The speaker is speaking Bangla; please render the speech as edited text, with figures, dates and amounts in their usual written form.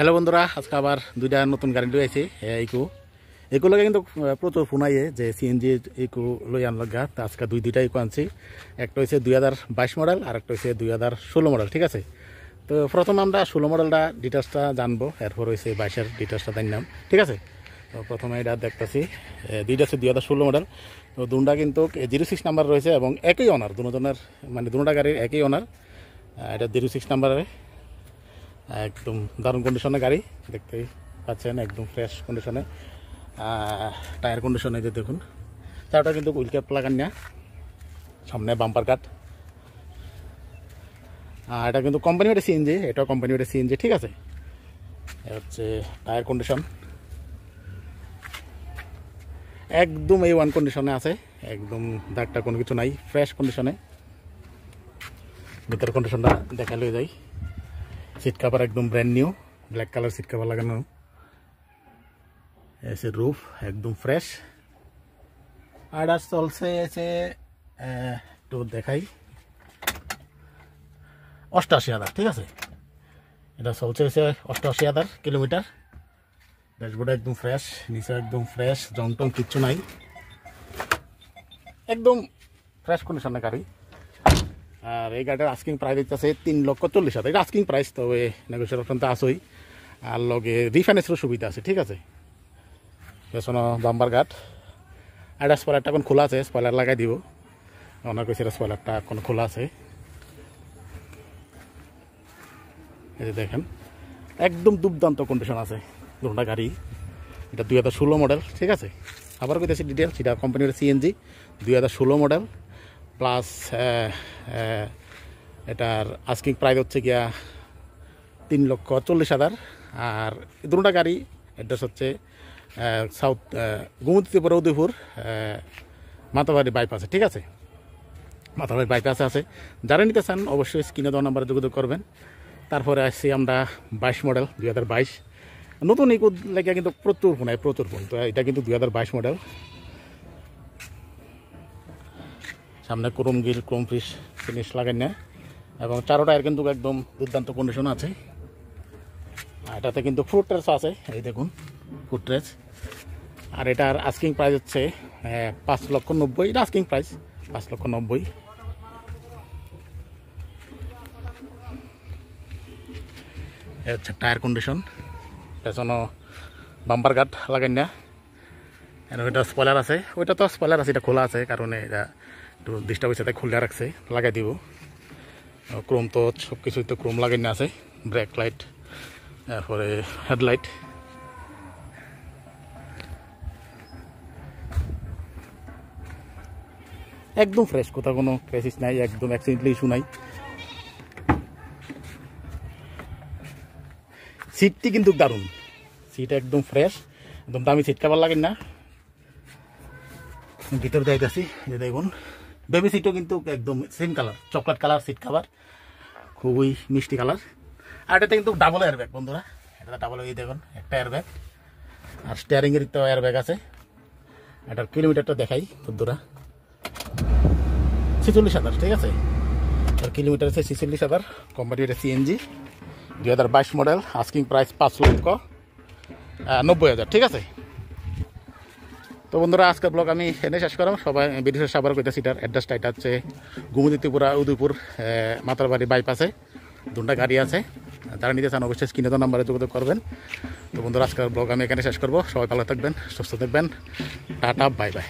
হ্যালো বন্ধুরা, আজকে আবার দুইটা নতুন গাড়ি লই আইছি। ইকো লগে কিন্তু প্রচুর ফোন আইয়ে যে সিএনজি ইকো লই আনলাম গা। তা আজকে দুইটা ইকো আনছি। একটা হচ্ছে 2022 মডেল আর একটা হচ্ছে 2016 মডেল। ঠিক আছে, তো প্রথম আমরা 16 মডেলটা ডিটেলসটা জানবো, এরপর হচ্ছে 22-এর ডিটেলসটা জানলাম। ঠিক আছে, তো প্রথমে এটা দেখতেছি, দুইটা হচ্ছে 2016 মডেল। তো দুটা কিন্তু 06 নাম্বার রয়েছে এবং একই অনার, দুজনের মানে দুটা গাড়ির একই অনার। এটা 06 নাম্বারে, একদম দারুণ কন্ডিশনের গাড়ি দেখতেই পাচ্ছেন, একদম ফ্রেশ কন্ডিশনে। টায়ার কন্ডিশনে যে দেখুন, চারটা কিন্তু হুইল ক্যাপ লাগান না, সামনে বাম্পার কাট। এটা কিন্তু কোম্পানি ওটা সিএনজি, এটাও কোম্পানি ওটা সিএনজি। ঠিক আছে, হচ্ছে টায়ার কন্ডিশন একদম A1 কন্ডিশনে আছে, একদম দাগটা কোনো কিছু নাই, ফ্রেশ কন্ডিশনে। ভিতরের কন্ডিশনটা দেখা লয়ে যায়। সিট কাভার একদম brand new, black colour seat cover লাগানো। এসে রুফ একদম ফ্রেশ। আর চলছে এসে একটু দেখাই, 88,000। ঠিক আছে, এটা চলছে এসে 88,000 কিলোমিটার। ড্যাশবোর্ড একদম ফ্রেশ, নিচে একদম ফ্রেশ, জং টং কিচ্ছু নাই, একদম ফ্রেশ কন্ডিশনের গাড়ি। আর এই গাড়িটার আস্কিং প্রাইস দিতেছে 3,40,000। এটা আস্কিং প্রাইস, তবে নেগোসিয়েশন তো আসই, আর লগে রিফাইন্যান্সেরও সুবিধা আছে। ঠিক আছে, পেছনে বাম্পার গার্ড। আর স্পয়লারটা এখন খোলা আছে, স্পয়লার লাগাই দিব। ওনার কাছে স্পয়লারটা এখন খোলা আছে, এই যে দেখেন, একদম দুর্দান্ত কন্ডিশন আছে দুটা গাড়ি। এটা 2016 মডেল। ঠিক আছে, আবার কইতেছি ডিটেলস, এটা কোম্পানির সিএনজি 2016 মডেল প্লাস। এটার আস্কিং প্রাইস হচ্ছে গিয়া 3,40,000। আর দুটা গাড়ি অ্যাড্রেস হচ্ছে সাউথ গোমতীপুর উদয়পুর মাতাবাড়ি বাইপাসে। ঠিক আছে, মাতাবাড়ি বাইপাসে আছে। যারা নিতে চান অবশ্যই স্ক্রিনে দেওয়া নাম্বারে যোগাযোগ করবেন। তারপরে আসছি আমরা 22 মডেল 2022 নতুন ইকো লেগে কিন্তু প্রচুর ফোন হয়, প্রচুর ফোন। তো এটা কিন্তু 2022 মডেল। সামনে ক্রোম গিল, ক্রোম ফিস ফিনিশ লাগাই না, এবং চারো টায়ার কিন্তু একদম দুর্দান্ত কন্ডিশন আছে। এটাতে কিন্তু ফুট ট্রেস আছে, এই দেখুন ফুট ট্রেস। আর এটার আস্কিং প্রাইস হচ্ছে 5,90,000। এটা আস্কিং প্রাইস 5,90,000। এ হচ্ছে টায়ার কন্ডিশন, পেছনও বাম্পার গার্ড লাগাই না। এটা স্পয়লার আছে, ওইটা তো স্পয়লার আছে, এটা খোলা আছে কারণে এটা একটু ডিস্টার্ব হয়েছে, তাই খুলে রাখছে, লাগাই দিব। ক্রোম তো সব কিছুই তো ক্রোম লাগাই না আছে। ব্রেক লাইট, তারপরে হেডলাইট, একদম ফ্রেশ, কোথাও কোনো ক্রেসিস নাই, একদম অ্যাক্সিডেন্টলি ইস্যু নাই। সিটটি কিন্তু দারুণ, সিট একদম ফ্রেশ, একদম দামি সিট কাভার লাগেন না। ভিতরে যাইতেছি, যে দেখুন বেবি সিটও কিন্তু একদম same colour, chocolate colour seat cover, খুবই মিষ্টি কালার। আর এটাতে কিন্তু ডাবল এয়ারব্যাগ বন্ধুরা, এটা ডাবল, এই দেখুন একটা এয়ারব্যাগ। আর স্টিয়ারিংয়ের তো এয়ারব্যাগ আছে। এটার কিলোমিটারটা দেখাই বন্ধুরা, 46,000। ঠিক আছে, আর কিলোমিটার আছে 46,000। কোম্পানি এটা সিএনজি 2022 মডেল। Asking price 5,90,000। ঠিক আছে, তো বন্ধুরা আজকের ব্লগ আমি এনে শেষ করলাম। সবাই ভিডিও শেষ আবার কইতেছি, এটার অ্যাড্রেসটা এটা হচ্ছে গোমতীপুরা উদয়পুর মাতারবাড়ি বাইপাসে দুটা গাড়ি আছে। যারা নিতে চান অবশ্যই স্ক্রিনে দেওয়া নাম্বারে যোগাযোগ করবেন। তো বন্ধুরা আজকের ব্লগ আমি এখানে শেষ করবো। সবাই ভালো থাকবেন, সুস্থ থাকবেন, টাটা, বাই বাই।